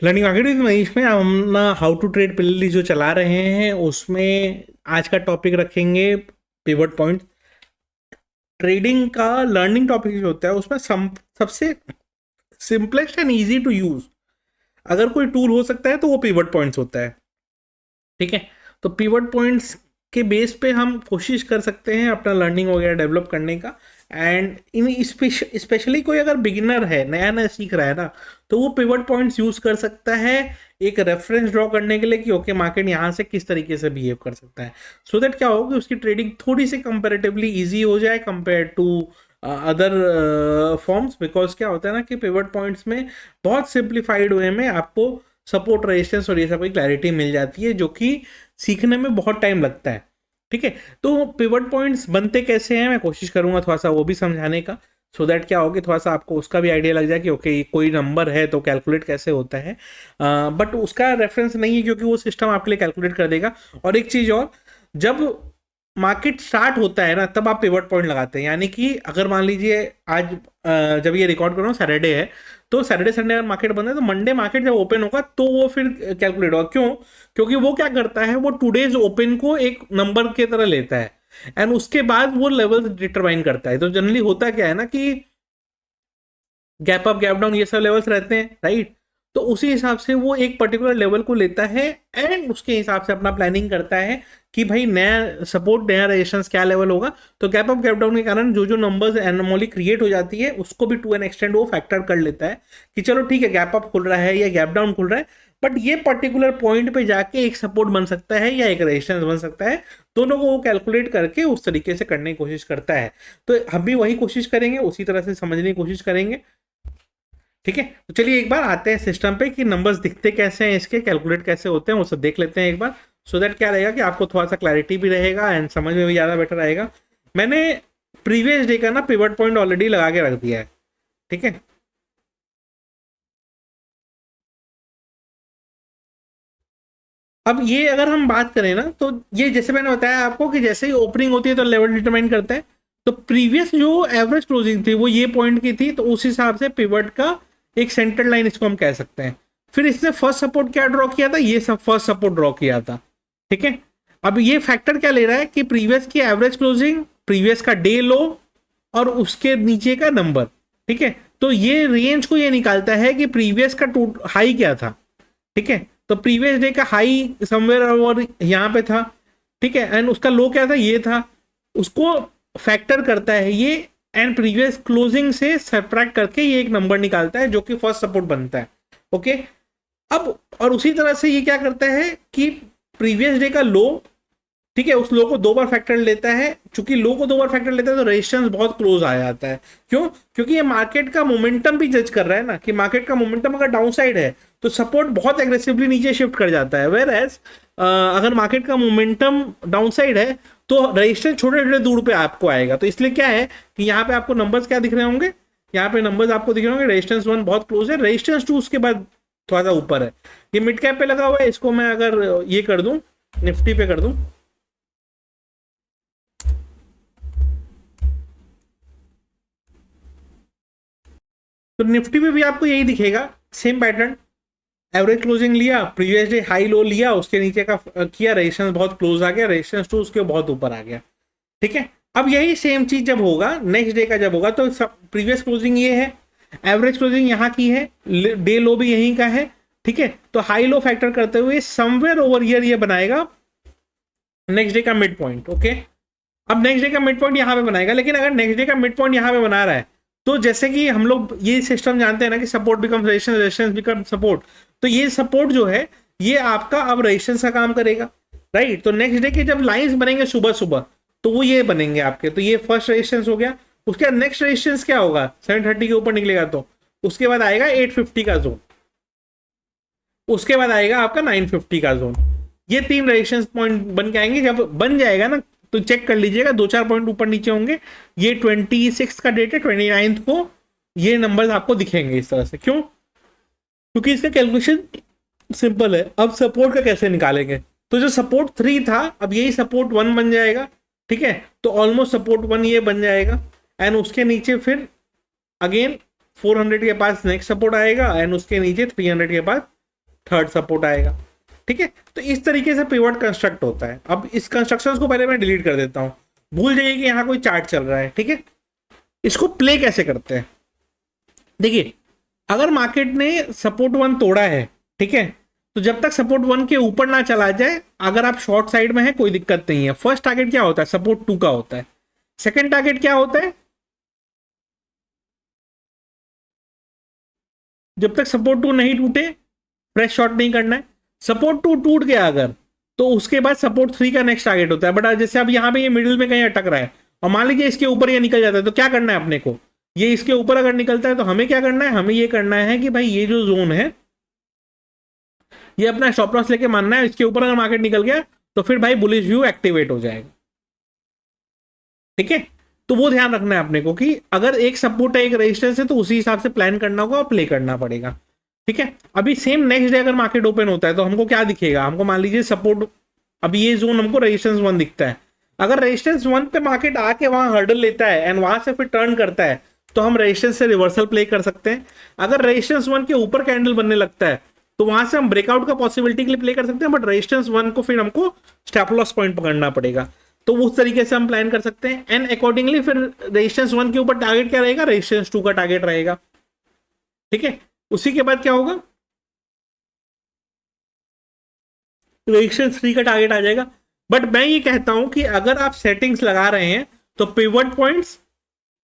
Learning market with Manish में हम ना हाउ टू ट्रेड प्ले जो चला रहे हैं उसमें आज का टॉपिक रखेंगे पिवट पॉइंट। ट्रेडिंग का लर्निंग टॉपिक जो होता है उसमें सबसे simplest and easy to use अगर कोई टूल हो सकता है तो वो पिवट पॉइंट्स होता है। ठीक है, तो पिवट पॉइंट्स के बेस पे हम कोशिश कर सकते हैं अपना लर्निंग वगैरह डेवलप करने का। एंड इन स्पेशली कोई अगर बिगिनर है, नया नया सीख रहा है ना, तो वो पिवट पॉइंट्स यूज कर सकता है एक रेफरेंस ड्रॉ करने के लिए कि ओके मार्केट यहाँ से किस तरीके से बिहेव कर सकता है। सो दैट क्या होगा, उसकी ट्रेडिंग थोड़ी सी कंपेरेटिवली ईजी हो जाए compare to other forms. Because क्या होता है ना कि पिवट पॉइंट्स में बहुत सिंप्लीफाइड वे में आपको सपोर्ट रेजिस्टेंस और ये सब की क्लैरिटी मिल जाती है, जो कि सीखने में बहुत टाइम लगता है। ठीक है, तो पिवट पॉइंट्स बनते कैसे हैं मैं कोशिश करूंगा थोड़ा सा वो भी समझाने का, सो दैट क्या होगा थोड़ा सा आपको उसका भी आइडिया लग जाए कि ओके कोई नंबर है तो कैलकुलेट कैसे होता है। बट उसका रेफरेंस नहीं है क्योंकि वो सिस्टम आपके लिए कैलकुलेट कर देगा। और एक चीज़ और, जब मार्केट स्टार्ट होता है ना तब आप पिवट पॉइंट लगाते हैं। यानी कि अगर मान लीजिए आज जब ये रिकॉर्ड कर रहा हूँ सैटरडे है, तो सैटरडे संडे अगर मार्केट बंद है तो मंडे मार्केट जब ओपन होगा तो वो फिर कैलकुलेट होगा। क्यों? क्योंकि वो क्या करता है, वो टुडेज ओपन को एक नंबर के तरह लेता है एंड उसके बाद वो लेवल डिटरमाइन करता है। तो जनरली होता क्या है ना कि गैप अप गैप डाउन ये सब लेवल्स रहते हैं, राइट? तो उसी हिसाब से वो एक पर्टिकुलर लेवल को लेता है एंड उसके हिसाब से अपना प्लानिंग करता है कि भाई नया सपोर्ट नया रेजिस्टेंस क्या लेवल होगा। तो गैप अप गैप डाउन के कारण जो जो नंबर्स एनोमली क्रिएट हो जाती है उसको भी टू एन एक्सटेंड वो फैक्टर कर लेता है कि चलो ठीक है गैप अप खुल रहा है या गैप डाउन खुल रहा है, बट ये पर्टिकुलर पॉइंट पे जाके एक सपोर्ट बन सकता है या एक रेजिस्टेंस बन सकता है। दोनों को वो कैलकुलेट करके उस तरीके से करने की कोशिश करता है। तो हम भी वही कोशिश करेंगे, उसी तरह से समझने की कोशिश करेंगे। ठीक है, तो चलिए एक बार आते हैं सिस्टम पे कि नंबर्स दिखते कैसे हैं, इसके कैलकुलेट कैसे होते हैं, वो सब देख लेते हैं एक बार। सो दैट क्या रहेगा कि आपको थोड़ा सा क्लैरिटी भी रहेगा एंड समझ में भी ज़्यादा बेटर आएगा। मैंने प्रीवियस डे का ना पिवट पॉइंट ऑलरेडी लगा के रख दिया है। ठीक है, अब ये अगर हम बात करें ना तो ये जैसे मैंने बताया आपको कि जैसे ही ओपनिंग होती है तो लेवल डिटरमाइन करता है। तो प्रीवियस जो एवरेज क्लोजिंग थी वो ये पॉइंट की थी, तो उस हिसाब से पिवट का एक सेंटर लाइन इसको हम कह सकते हैं। फिर इसने फर्स्ट सपोर्ट क्या ड्रॉ किया था, ये सब फर्स्ट सपोर्ट ड्रॉ किया था। ठीक है, अब ये फैक्टर क्या ले रहा है कि प्रीवियस की एवरेज क्लोजिंग, प्रीवियस का डे लो और उसके नीचे का नंबर। ठीक है, तो ये रेंज को ये निकालता है कि प्रीवियस का हाई क्या था। ठीक है, तो प्रीवियस डे का हाई समवेयर और यहाँ पे था। ठीक है, एंड उसका लो क्या था, ये था। उसको फैक्टर करता है ये एंड प्रीवियस क्लोजिंग से सब्ट्रैक्ट करके ये एक नंबर निकालता है जो कि फर्स्ट सपोर्ट बनता है। ओके, अब और उसी तरह से ये क्या करता है कि प्रीवियस डे का लो, ठीक है, उस लो को दो बार फैक्टर लेता है। चूंकि लो को दो बार फैक्टर लेता है तो रेजिस्टेंस बहुत क्लोज आ जाता है। क्यों? क्योंकि ये मार्केट का मोमेंटम भी जज कर रहा है ना कि मार्केट का मोमेंटम अगर डाउन साइड है तो सपोर्ट बहुत एग्रेसिवली नीचे शिफ्ट कर जाता है, वेयर एज अगर मार्केट का मोमेंटम डाउन साइड है तो रेजिस्टेंस छोटे छोटे दूर पे आपको आएगा। तो इसलिए क्या है कि यहाँ पे आपको नंबर्स क्या दिख रहे होंगे, यहाँ पे नंबर्स आपको दिख रहे होंगे, रेजिस्टेंस 1 बहुत क्लोज है, रेजिस्टेंस 2 उसके बाद थोड़ा सा ऊपर है। ये मिड कैप पे लगा हुआ है, इसको मैं अगर ये कर दूं, निफ्टी पे कर दूं, तो निफ्टी में भी आपको यही दिखेगा, सेम पैटर्न। एवरेज क्लोजिंग लिया, प्रीवियस डे हाई लो लिया, उसके नीचे का किया, रेजिस्टेंस बहुत क्लोज आ गया, रेजिस्टेंस टू उसके बहुत ऊपर आ गया। ठीक है, अब यही सेम चीज जब होगा नेक्स्ट डे का जब होगा तो प्रीवियस क्लोजिंग ये है, एवरेज क्लोजिंग यहाँ की है, डे लो भी यहीं का है। ठीक है, तो हाई लो फैक्टर करते हुए समवेयर ओवर ईयर ये बनाएगा नेक्स्ट डे का मिड पॉइंट। ओके, अब नेक्स्ट डे का मिड पॉइंट यहाँ पे बनाएगा, लेकिन अगर नेक्स्ट डे का मिड पॉइंट यहाँ पे बना रहा है तो जैसे कि हम लोग ये सिस्टम जानते हैं ना कि support become resistance, resistance become support, तो ये सपोर्ट जो है ये आपका अब रेजिस्टेंस का काम करेगा, राइट? तो नेक्स्ट डे के जब लाइंस बनेंगे सुबह सुबह तो वो ये बनेंगे आपके, तो ये फर्स्ट रेजिस्टेंस हो गया। उसके बाद नेक्स्ट रेजिस्टेंस क्या होगा, 730 के ऊपर निकलेगा तो उसके बाद आएगा 850 का जोन, उसके बाद आएगा आपका 950 का जोन। ये तीन रेजिस्टेंस पॉइंट बन के आएंगे। जब बन जाएगा ना तो चेक कर लीजिएगा, दो चार पॉइंट ऊपर नीचे होंगे। ये 26 का डेट है, 29 को ये नंबर्स आपको दिखेंगे इस तरह से। क्यों? क्योंकि इसका कैलकुलेशन सिंपल है। अब सपोर्ट का कैसे निकालेंगे, तो जो सपोर्ट 3 था अब यही सपोर्ट 1 बन जाएगा। ठीक है, तो ऑलमोस्ट सपोर्ट 1 ये बन जाएगा एंड उसके नीचे फिर अगेन 400 के पास नेक्स्ट सपोर्ट आएगा एंड उसके नीचे 300 के पास थर्ड सपोर्ट आएगा। ठीक है, तो इस तरीके से पिवट कंस्ट्रक्ट होता है। अब इस कंस्ट्रक्शंस को पहले मैं डिलीट कर देता हूँ, भूल जाइए कि यहाँ कोई चार्ट चल रहा है। ठीक है, इसको प्ले कैसे करते हैं, देखिए अगर मार्केट ने सपोर्ट वन तोड़ा है, ठीक है, तो जब तक सपोर्ट वन के ऊपर ना चला जाए, अगर आप शॉर्ट साइड में है कोई दिक्कत नहीं है। फर्स्ट टारगेट क्या होता है, सपोर्ट टू का होता है। सेकंड टारगेट क्या होता है, जब तक सपोर्ट टू नहीं टूटे फ्रेश शॉर्ट नहीं करना है। सपोर्ट टू टूट गया अगर, तो उसके बाद सपोर्ट थ्री का नेक्स्ट टारगेट होता है। बट जैसे अब यहाँ पे ये मिडिल में कहीं अटक रहा है और मान लीजिए इसके ऊपर ये निकल जाता है, तो क्या करना है अपने को, ये इसके ऊपर अगर निकलता है तो हमें क्या करना है, हमें ये करना है कि भाई ये जो जोन है ये अपना स्टॉप लॉस लेके मानना है। इसके ऊपर अगर मार्केट निकल गया तो फिर भाई बुलिश व्यू एक्टिवेट हो जाएगा। ठीक है, तो वो ध्यान रखना है अपने को कि अगर एक सपोर्ट है एक रेजिस्टेंस है तो उसी हिसाब से प्लान करना होगा और प्ले करना पड़ेगा। ठीक है, अभी सेम नेक्स्ट डे अगर मार्केट ओपन होता है तो हमको क्या दिखेगा, हमको मान लीजिए सपोर्ट, अभी ये जोन हमको रेजिस्टेंस वन दिखता है। अगर रेजिस्टेंस वन पे मार्केट आके वहां हर्डल लेता है एंड वहां से फिर टर्न करता है तो हम रेजिस्टेंस से रिवर्सल प्ले कर सकते हैं। अगर रेजिस्टेंस वन के ऊपर कैंडल बनने लगता है तो वहां से हम ब्रेकआउट का पॉसिबिलिटी के लिए प्ले कर सकते हैं, बट रेजिस्टेंस वन को फिर हमको स्टॉप लॉस पॉइंट पकड़ना पड़ेगा। तो उस तरीके से हम प्लान कर सकते हैं एंड अकॉर्डिंगली फिर रेजिस्टेंस वन के ऊपर टारगेट क्या रहेगा, रेजिस्टेंस टू का टारगेट रहेगा। ठीक है, उसी के बाद क्या होगा, रेजिस्टेंस थ्री का टारगेट आ जाएगा। बट मैं ये कहता हूं कि अगर आप सेटिंग्स लगा रहे हैं तो pivot points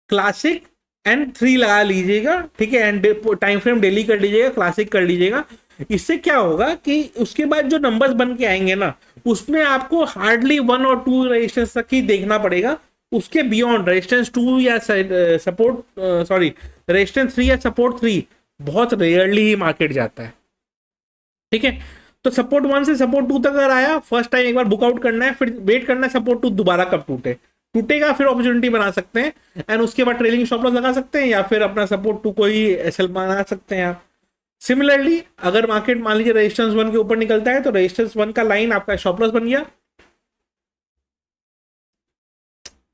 classic and three लगा लीजिएगा। ठीक है, एंड टाइम फ्रेम डेली कर लीजिएगा, क्लासिक कर लीजिएगा। इससे क्या होगा कि उसके बाद जो नंबर्स बन के आएंगे ना, उसमें आपको हार्डली वन और टू रेजिस्टेंस तक ही देखना पड़ेगा। उसके बियॉन्ड रेजिस्टेंस टू या सपोर्ट सॉरी रेजिस्टेंस थ्री या सपोर्ट थ्री बहुत रेयरली ही मार्केट जाता है। ठीक है, तो सपोर्ट वन से सपोर्ट टू तक अगर आया, फर्स्ट टाइम एक बार बुकआउट करना है, फिर वेट करना है सपोर्ट टू दोबारा कब टूटेगा, फिर अपॉर्चुनिटी बना सकते हैं एंड उसके बाद ट्रेलिंग स्टॉप लॉस लगा सकते हैं या फिर अपना सपोर्ट टू को ही एसएल बना सकते हैं आप। सिमिलरली अगर मार्केट मान लीजिए रेजिस्टेंस वन के ऊपर निकलता है तो रेजिस्टेंस वन का लाइन आपका स्टॉप लॉस बन गया,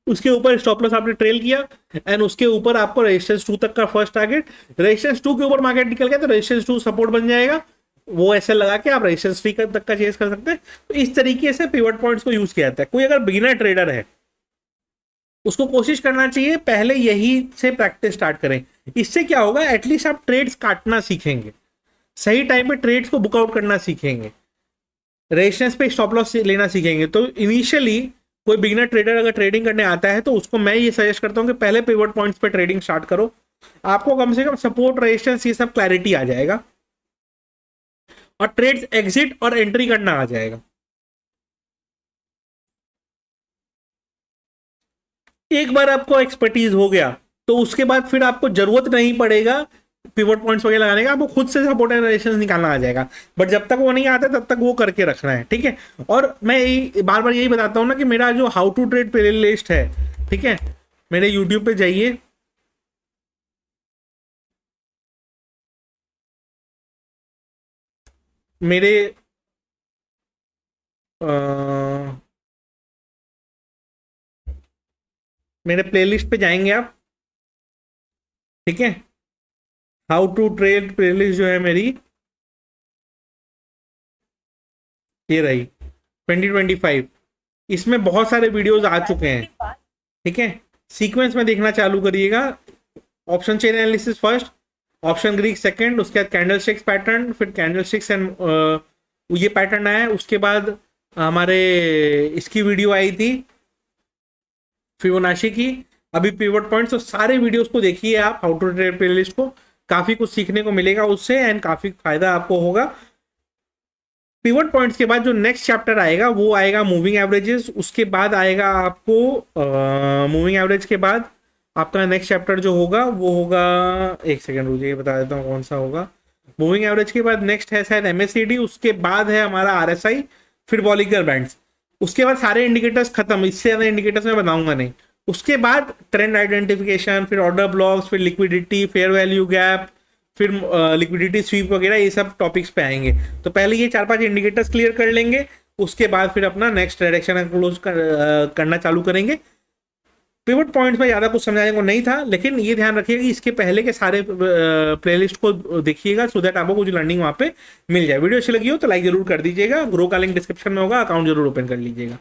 उसके ऊपर स्टॉप लॉस आपने ट्रेल किया एंड उसके ऊपर आपको रेजिस्टेंस टू तक का फर्स्ट टारगेट, रेजिस्टेंस टू के ऊपर मार्केट निकल गया तो रेजिस्टेंस टू सपोर्ट बन जाएगा, वो ऐसे लगा के आप रेजिस्टेंस थ्री तक का चेस कर सकते हैं। तो इस तरीके से पिवट पॉइंट्स को यूज किया जाता है। कोई अगर बिगिनर ट्रेडर है उसको कोशिश करना चाहिए पहले यही से प्रैक्टिस स्टार्ट करें। इससे क्या होगा, एटलीस्ट आप ट्रेड्स काटना सीखेंगे, सही टाइम पे ट्रेड्स को बुकआउट करना सीखेंगे, रेजिस्टेंस पे स्टॉप लॉस लेना सीखेंगे। तो इनिशियली कोई बिगिनर ट्रेडर अगर ट्रेडिंग करने आता है तो उसको मैं ये सजेस्ट करता हूँ कि पहले पिवट पॉइंट्स पे ट्रेडिंग स्टार्ट करो, आपको कम से कम सपोर्ट रेजिस्टेंस ये सब क्लैरिटी आ जाएगा और ट्रेड्स एग्जिट और एंट्री करना आ जाएगा। एक बार आपको एक्सपर्टीज हो गया तो उसके बाद फिर आपको जरूरत नहीं पड़ेगा पिवट पॉइंट्स वगैरह लगाने का, आपको खुद से सपोर्ट एंड रेजिस्टेंस निकालना आ जाएगा। बट जब तक वो नहीं आता तब तक वो करके रखना है। ठीक है, और मैं बार बार यही बताता हूँ ना कि मेरा जो how to trade playlist है, ठीक है, मेरे यूट्यूब पे जाइए, मेरे मेरे प्लेलिस्ट पे जाएंगे आप। ठीक है, हाउ टू ट्रेड प्लेलिस्ट जो है मेरी ये रही 2025, इसमें बहुत सारे वीडियोस आ चुके हैं। ठीक है, सीक्वेंस में देखना चालू करिएगा। Option chain analysis first, option Greek second, उसके बाद कैंडल स्टिक्स पैटर्न, फिर कैंडल स्टिक्स एंड ये पैटर्न आया। उसके बाद हमारे इसकी वीडियो आई थी फिबोनाची की, अभी पिवट पॉइंट्स। तो सारे वीडियोस को देखिए आप, हाउ टू ट्रेड प्लेलिस्ट को, काफी कुछ सीखने को मिलेगा उससे एंड काफी फायदा आपको होगा। पिवट पॉइंट्स के बाद जो नेक्स्ट चैप्टर आएगा वो आएगा मूविंग एवरेजेस। उसके बाद आएगा आपको मूविंग एवरेज के बाद आपका नेक्स्ट चैप्टर जो होगा वो होगा, एक सेकंड रुकिए बता देता हूँ कौन सा होगा। मूविंग एवरेज के बाद नेक्स्ट है शायद एमएससीडी, उसके बाद है हमारा आरएसआई, फिर बॉलिगर बैंड्स। उसके बाद सारे इंडिकेटर्स खत्म, इससे ज़्यादा इंडिकेटर्स मैं बताऊंगा नहीं। उसके बाद ट्रेंड आइडेंटिफिकेशन, फिर ऑर्डर ब्लॉक्स, फिर लिक्विडिटी, फेयर वैल्यू गैप, फिर लिक्विडिटी स्वीप वगैरह, ये सब टॉपिक्स पे आएंगे। तो पहले ये 4-5 इंडिकेटर्स क्लियर कर लेंगे, उसके बाद फिर अपना नेक्स्ट डायरेक्शन क्लोज करना चालू करेंगे। पिवट पॉइंट्स में ज़्यादा कुछ समझाने को नहीं था, लेकिन ये ध्यान रखिएगा कि इसके पहले के सारे प्लेलिस्ट को देखिएगा, सो दैट आपको कुछ लर्निंग वहाँ पे मिल जाए। वीडियो अच्छी लगी हो तो लाइक जरूर कर दीजिएगा, ग्रो का लिंक डिस्क्रिप्शन में होगा, अकाउंट जरूर ओपन कर लीजिएगा।